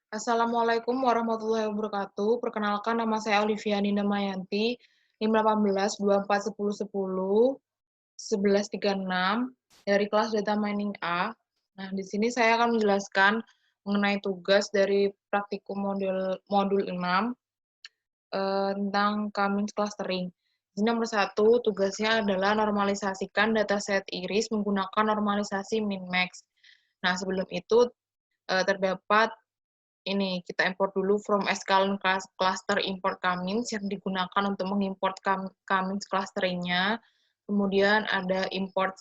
Assalamualaikum warahmatullahi wabarakatuh. Perkenalkan nama saya Olivia Nina Mayanti, NIM 18 24 10 10 11 36 dari kelas Data Mining A. Nah, di sini saya akan menjelaskan mengenai tugas dari praktikum modul 6 tentang Cummings clustering. Jadi nomor 1, tugasnya adalah normalisasikan dataset iris menggunakan normalisasi min-max. Nah, sebelum itu terdapat ini, kita import dulu from sklearn cluster import Cummings yang digunakan untuk mengimport Cummings clustering-nya. Kemudian ada import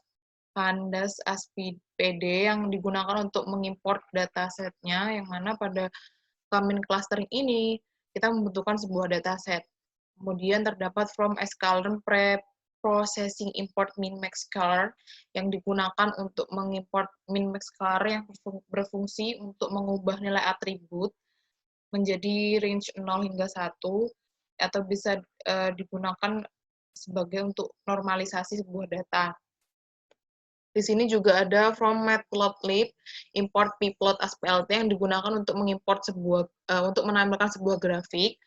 pandas SPD yang digunakan untuk mengimport datasetnya, yang mana pada Cummings clustering ini kita membutuhkan sebuah dataset. Kemudian terdapat from sklearn processing import min-max color yang digunakan untuk mengimport min-max color yang berfungsi untuk mengubah nilai atribut menjadi range 0 hingga 1 atau bisa digunakan sebagai untuk normalisasi sebuah data. Di sini juga ada from matplotlib import pplot as.plt yang digunakan untuk mengimport untuk menampilkan sebuah grafik.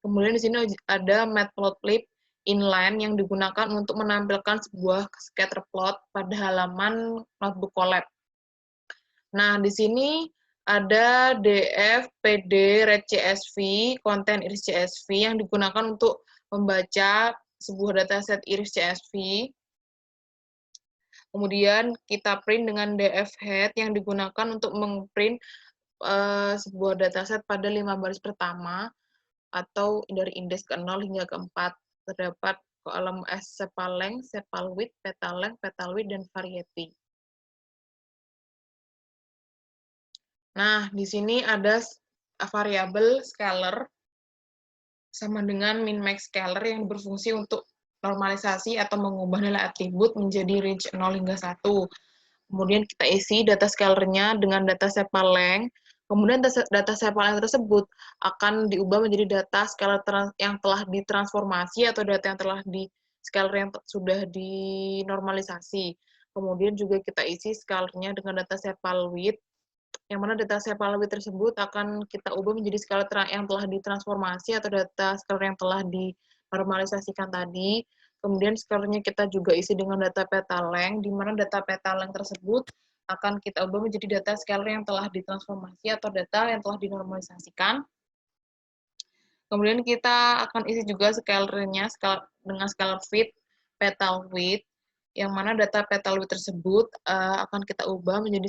Kemudian di sini ada matplotlib inline yang digunakan untuk menampilkan sebuah scatter plot pada halaman notebook collab. Nah, di sini ada df, pd, red CSV, konten iris CSV yang digunakan untuk membaca sebuah dataset iris CSV. Kemudian kita print dengan df head yang digunakan untuk mengprint sebuah dataset pada 5 baris pertama atau dari indeks ke-0 hingga ke-4. Terdapat kolom sepal length, sepal width, petal length, petal width, dan variety. Nah, di sini ada variabel scalar sama dengan min-max scalar yang berfungsi untuk normalisasi atau mengubah nilai atribut menjadi range 0 hingga 1. Kemudian kita isi data scalar-nya dengan data sepal length. Kemudian data sepal length tersebut akan diubah menjadi data scalar yang telah ditransformasi atau data yang telah di scalar yang sudah dinormalisasi. Kemudian juga kita isi scalar-nya dengan data sepal width, yang mana data sepal width tersebut akan kita ubah menjadi skala yang telah ditransformasi atau data scalar yang telah dinormalisasikan tadi. Kemudian scalar-nya kita juga isi dengan data petal length, di mana data petal length tersebut akan kita ubah menjadi data scalar yang telah ditransformasi atau data yang telah dinormalisasikan. Kemudian kita akan isi juga scalar-nya dengan scalar fit petal width, yang mana data petal width tersebut akan kita ubah menjadi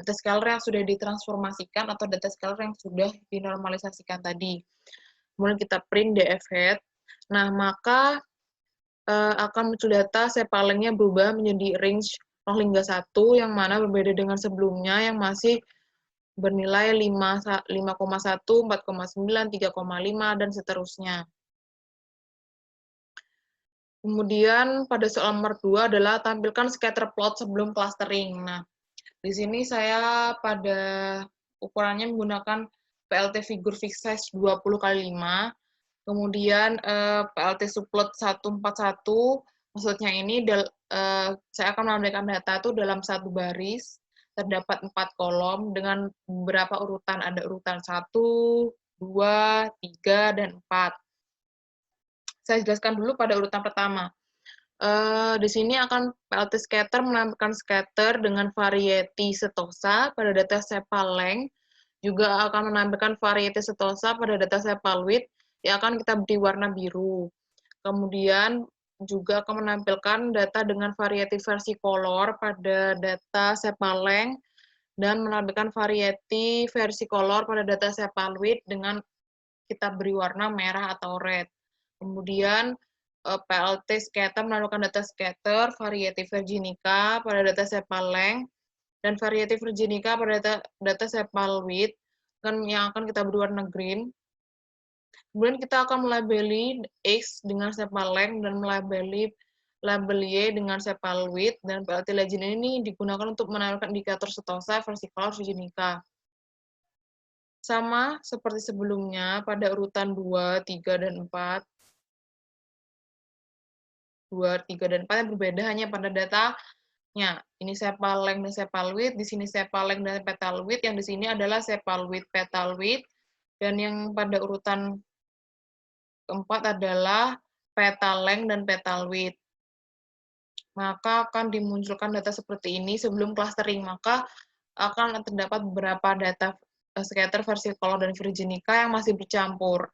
data scalar yang sudah ditransformasikan atau data scalar yang sudah dinormalisasikan tadi. Kemudian kita print df head. Nah, maka akan muncul data sepalengnya berubah menjadi range 0 hingga 1, yang mana berbeda dengan sebelumnya yang masih bernilai 5,1, 4,9, 3,5, dan seterusnya. Kemudian pada soal nomor 2 adalah tampilkan scatter plot sebelum clustering. Nah, di sini saya pada ukurannya menggunakan PLT figure fixed size 20x5. Kemudian PLT subplot 141, maksudnya ini saya akan menampilkan data itu dalam satu baris, terdapat 4 kolom dengan beberapa urutan, ada urutan 1, 2, 3, dan 4. Saya jelaskan dulu pada urutan pertama. Di sini akan PLT scatter menampilkan scatter dengan variety setosa pada data sepal length, juga akan menampilkan variety setosa pada data sepal width yang akan kita beri warna biru. Kemudian juga akan menampilkan data dengan variety versi color pada data sepal length dan menampilkan variety versi color pada data sepal width dengan kita beri warna merah atau red. Kemudian PLT scatter menampilkan data scatter, variety virginica pada data sepal length, dan variety virginica pada data sepal width, yang akan kita beri warna green. Kemudian kita akan melabeli X dengan sepal length dan melabeli label Y dengan sepal width, dan PLT legend ini digunakan untuk menampilkan indikator setosa versi color virginica. Sama seperti sebelumnya pada urutan 2, 3, dan 4. 2, 3, dan 4 yang berbeda hanya pada data Ini sepal length dan sepal width, di sini sepal length dan petal width, yang di sini adalah sepal width, petal width, dan yang pada urutan keempat adalah petal length dan petal width. Maka akan dimunculkan data seperti ini sebelum clustering, maka akan terdapat beberapa data scatter, versicolor, dan virginica yang masih bercampur,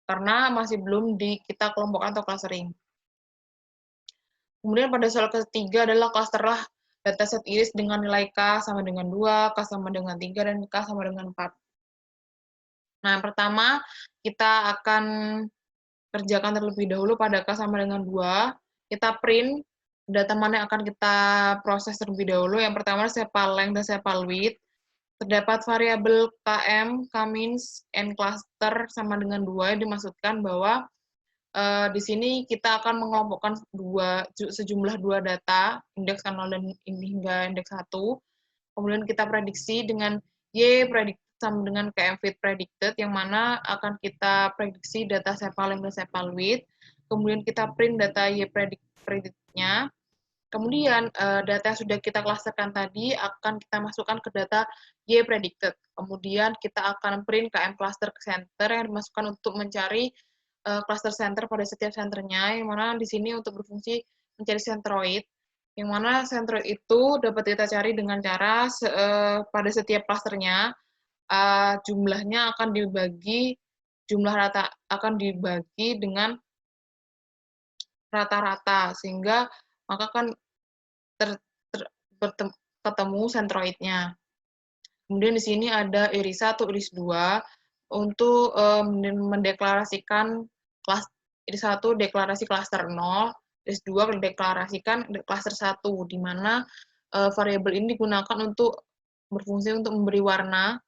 karena masih belum kita kelompokkan atau clustering. Kemudian pada soal ketiga adalah clusterlah dataset iris dengan nilai K sama dengan 2, K sama dengan 3, dan K sama dengan 4. Nah, yang pertama kita akan kerjakan terlebih dahulu pada K sama dengan 2. Kita print data mana yang akan kita proses terlebih dahulu. Yang pertama sepal length dan sepal width. Terdapat variabel KM, K-means, N cluster sama dengan 2, yang dimaksudkan bahwa di sini kita akan mengelompokkan sejumlah 2 data, indeks 0 dan hingga indeks 1. Kemudian kita prediksi dengan Y predicted sama dengan KM fit predicted, yang mana akan kita prediksi data sepal length dan sepal width. Kemudian kita print data Y predicted-nya. Kemudian data yang sudah kita klasterkan tadi akan kita masukkan ke data Y predicted. Kemudian kita akan print KM cluster ke center yang dimasukkan untuk mencari cluster center pada setiap senternya, yang mana di sini untuk berfungsi mencari centroid, yang mana centroid itu dapat kita cari dengan cara pada setiap clusternya jumlahnya akan dibagi, jumlah rata akan dibagi dengan rata-rata, sehingga maka kan ketemu sentroidnya. Kemudian di sini ada iris 1, iris 2 untuk mendeklarasikan iris 1 deklarasi klaster 0, iris 2 mendeklarasikan klaster 1, di mana variabel ini digunakan untuk berfungsi untuk memberi warna.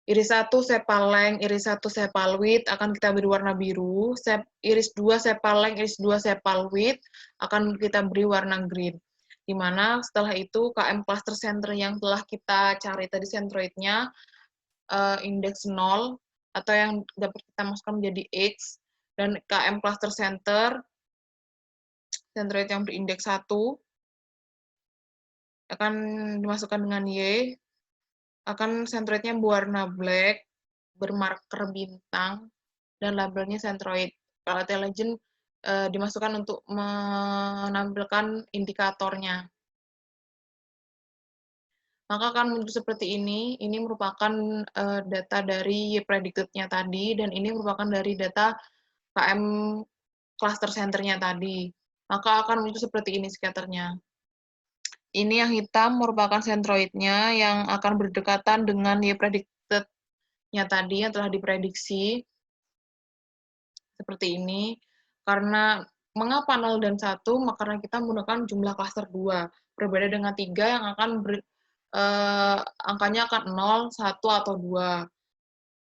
Iris 1 sepal length, iris 1 sepal width akan kita beri warna biru, iris 2 sepal length, iris 2 sepal width akan kita beri warna green. Di mana setelah itu KM cluster center yang telah kita cari tadi centroidnya indeks 0 atau yang dapat kita masukkan menjadi X, dan KM cluster center centroid yang berindeks 1 akan dimasukkan dengan Y, akan centroidnya berwarna black, bermarker bintang, dan labelnya centroid. Kalau legend dimasukkan untuk menampilkan indikatornya. Maka akan muncul seperti ini. Ini merupakan data dari predicted-nya tadi, dan ini merupakan dari data KM cluster center-nya tadi. Maka akan muncul seperti ini scatternya. Ini yang hitam merupakan centroid-nya yang akan berdekatan dengan Y predicted-nya tadi yang telah diprediksi. Seperti ini. Karena mengapa 0 dan 1? Karena kita menggunakan jumlah klaster 2. Berbeda dengan 3 yang akan angkanya akan 0, 1, atau 2.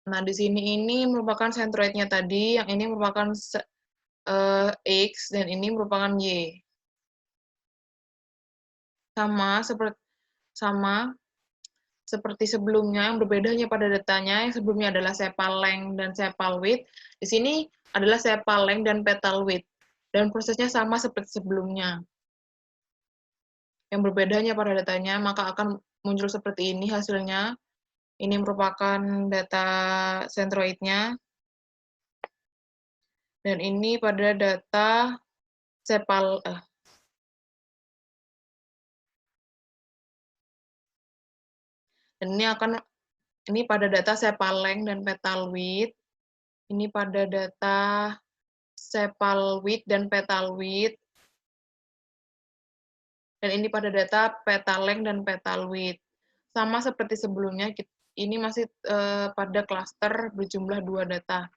Nah, di sini ini merupakan centroid-nya tadi, yang ini merupakan X, dan ini merupakan Y. Sama seperti sebelumnya, yang berbedanya pada datanya, yang sebelumnya adalah sepal length dan sepal width, di sini adalah sepal length dan petal width, dan prosesnya sama seperti sebelumnya. Yang berbedanya pada datanya, maka akan muncul seperti ini hasilnya. Ini merupakan data centroid-nya, dan ini pada data sepal dan ini pada data sepal length dan petal width. Ini pada data sepal width dan petal width. Dan ini pada data petal length dan petal width. Sama seperti sebelumnya, ini masih pada klaster berjumlah 2 data.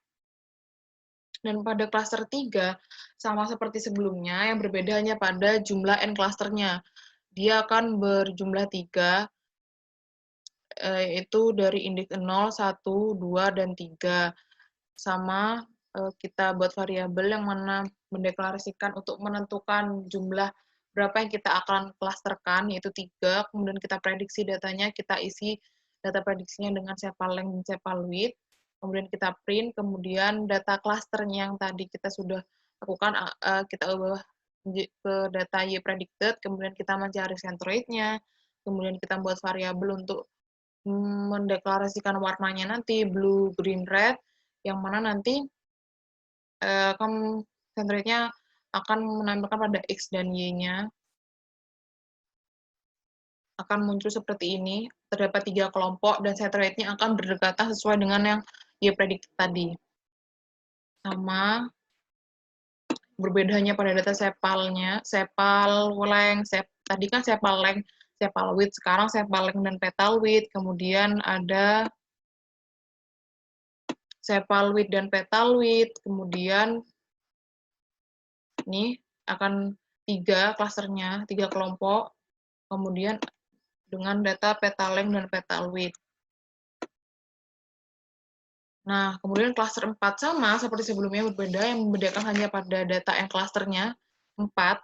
Dan pada klaster 3, sama seperti sebelumnya, yang berbeda hanya pada jumlah N klasternya. Dia akan berjumlah 3, yaitu dari indeks 0, 1, 2, dan 3. Sama kita buat variabel yang mana mendeklarasikan untuk menentukan jumlah berapa yang kita akan klasterkan, yaitu 3. Kemudian kita prediksi datanya, kita isi data prediksinya dengan sepal length dan sepal width. Kemudian kita print, kemudian data klasternya yang tadi kita sudah lakukan, kita ubah ke data Y predicted, kemudian kita mencari centroidnya, kemudian kita buat variabel untuk mendeklarasikan warnanya nanti blue, green, red, yang mana nanti centroidnya akan menampilkan pada X dan Y-nya. Akan muncul seperti ini, terdapat 3 kelompok, dan centroidnya akan berdekatan sesuai dengan yang Y predicted tadi. Sama berbedanya pada data sepalnya, sepal length, tadi kan sepal length, sepal width, sekarang sepal length dan petal width, kemudian ada sepal width dan petal width, kemudian ini akan 3 klasternya, 3 kelompok, kemudian dengan data petal length dan petal width. Nah, kemudian klaster 4 sama seperti sebelumnya berbeda, yang membedakan hanya pada data yang klasternya 4,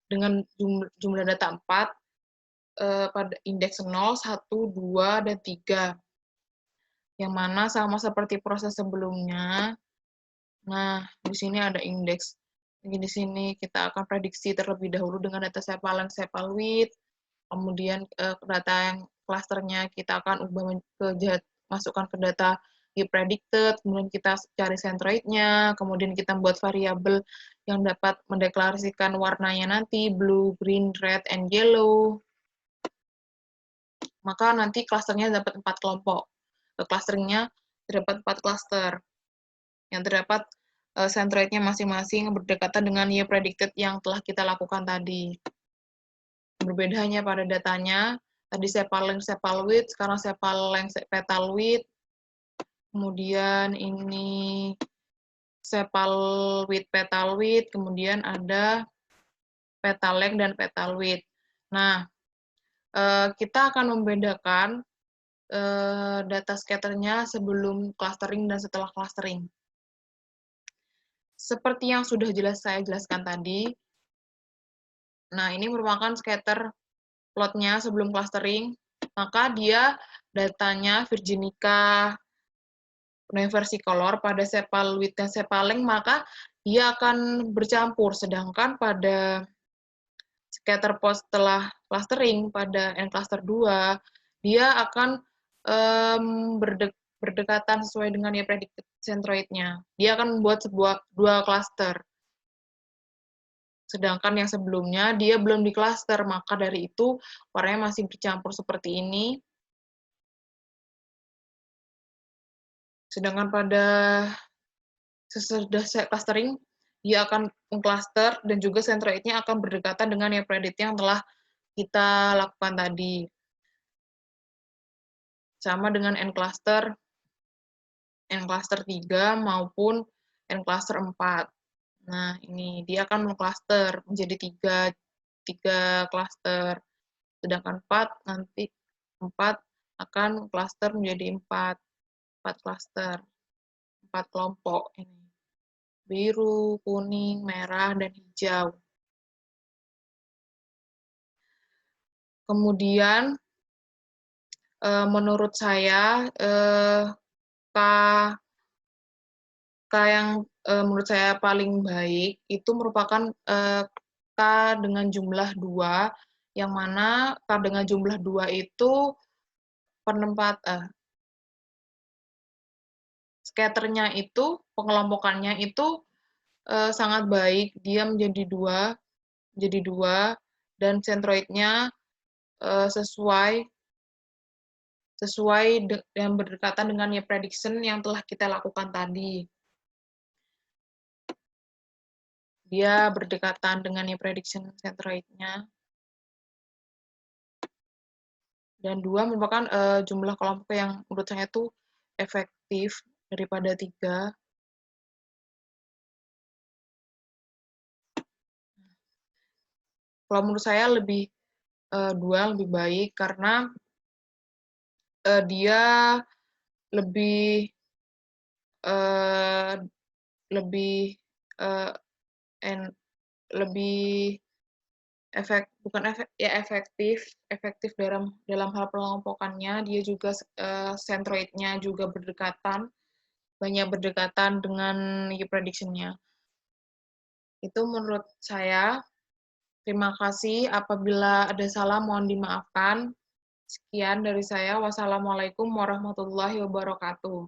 dengan jumlah data 4, pada indeks 0, 1, 2, dan 3. Yang mana sama seperti proses sebelumnya. Nah, di sini ada indeks. Jadi di sini kita akan prediksi terlebih dahulu dengan data sepal length, sepal width. Kemudian data yang klasternya kita akan ubah masukkan ke data Y predicted, kemudian kita cari centroidnya, kemudian kita buat variabel yang dapat mendeklarasikan warnanya nanti, blue, green, red, and yellow. Maka nanti klasternya dapat 4 kelompok. Clusteringnya terdapat 4 klaster, yang terdapat centroidnya masing-masing berdekatan dengan Y predicted yang telah kita lakukan tadi. Berbedanya pada datanya, tadi sepal length, sepal width, sekarang sepal length, petal width, kemudian ini sepal width, petal width, kemudian ada petal length dan petal width. Nah, kita akan membedakan data scatternya sebelum clustering dan setelah clustering. Seperti yang sudah saya jelaskan tadi, nah ini merupakan scatter plotnya sebelum clustering, maka dia datanya Virginica versicolor pada sepal width dan sepal length, maka dia akan bercampur, sedangkan pada scatter plot setelah clustering pada N cluster 2, dia akan berdekatan sesuai dengan Y predicted centroidnya. Dia akan membuat dua cluster. Sedangkan yang sebelumnya dia belum di cluster, maka dari itu warnanya masih bercampur seperti ini. Sedangkan pada sesudah clustering, dia akan mengcluster dan juga centroidnya akan berdekatan dengan Y predicted yang telah kita lakukan tadi. Sama dengan N cluster 3 maupun N cluster 4. Nah, ini dia akan mengcluster menjadi 3 cluster. Sedangkan 4 nanti 4 akan cluster menjadi 4 cluster, 4 kelompok ini. Biru, kuning, merah, dan hijau. Kemudian menurut saya K yang menurut saya paling baik itu merupakan K dengan jumlah 2, yang mana K dengan jumlah 2 itu scatternya itu, pengelompokannya itu sangat baik, dia menjadi 2, dan centroidnya sesuai dan berdekatan dengan Y prediction yang telah kita lakukan tadi. Dia berdekatan dengan Y prediction centroidnya. Dan 2 merupakan jumlah kelompok yang menurut saya itu efektif daripada 3. Kalau menurut saya 2 lebih baik karena dia lebih efektif dalam hal pengelompokannya. Dia juga centroidnya juga berdekatan, banyak berdekatan dengan Y prediction-nya. Itu menurut saya. Terima kasih. Apabila ada salah, mohon dimaafkan. Sekian dari saya. Wassalamualaikum warahmatullahi wabarakatuh.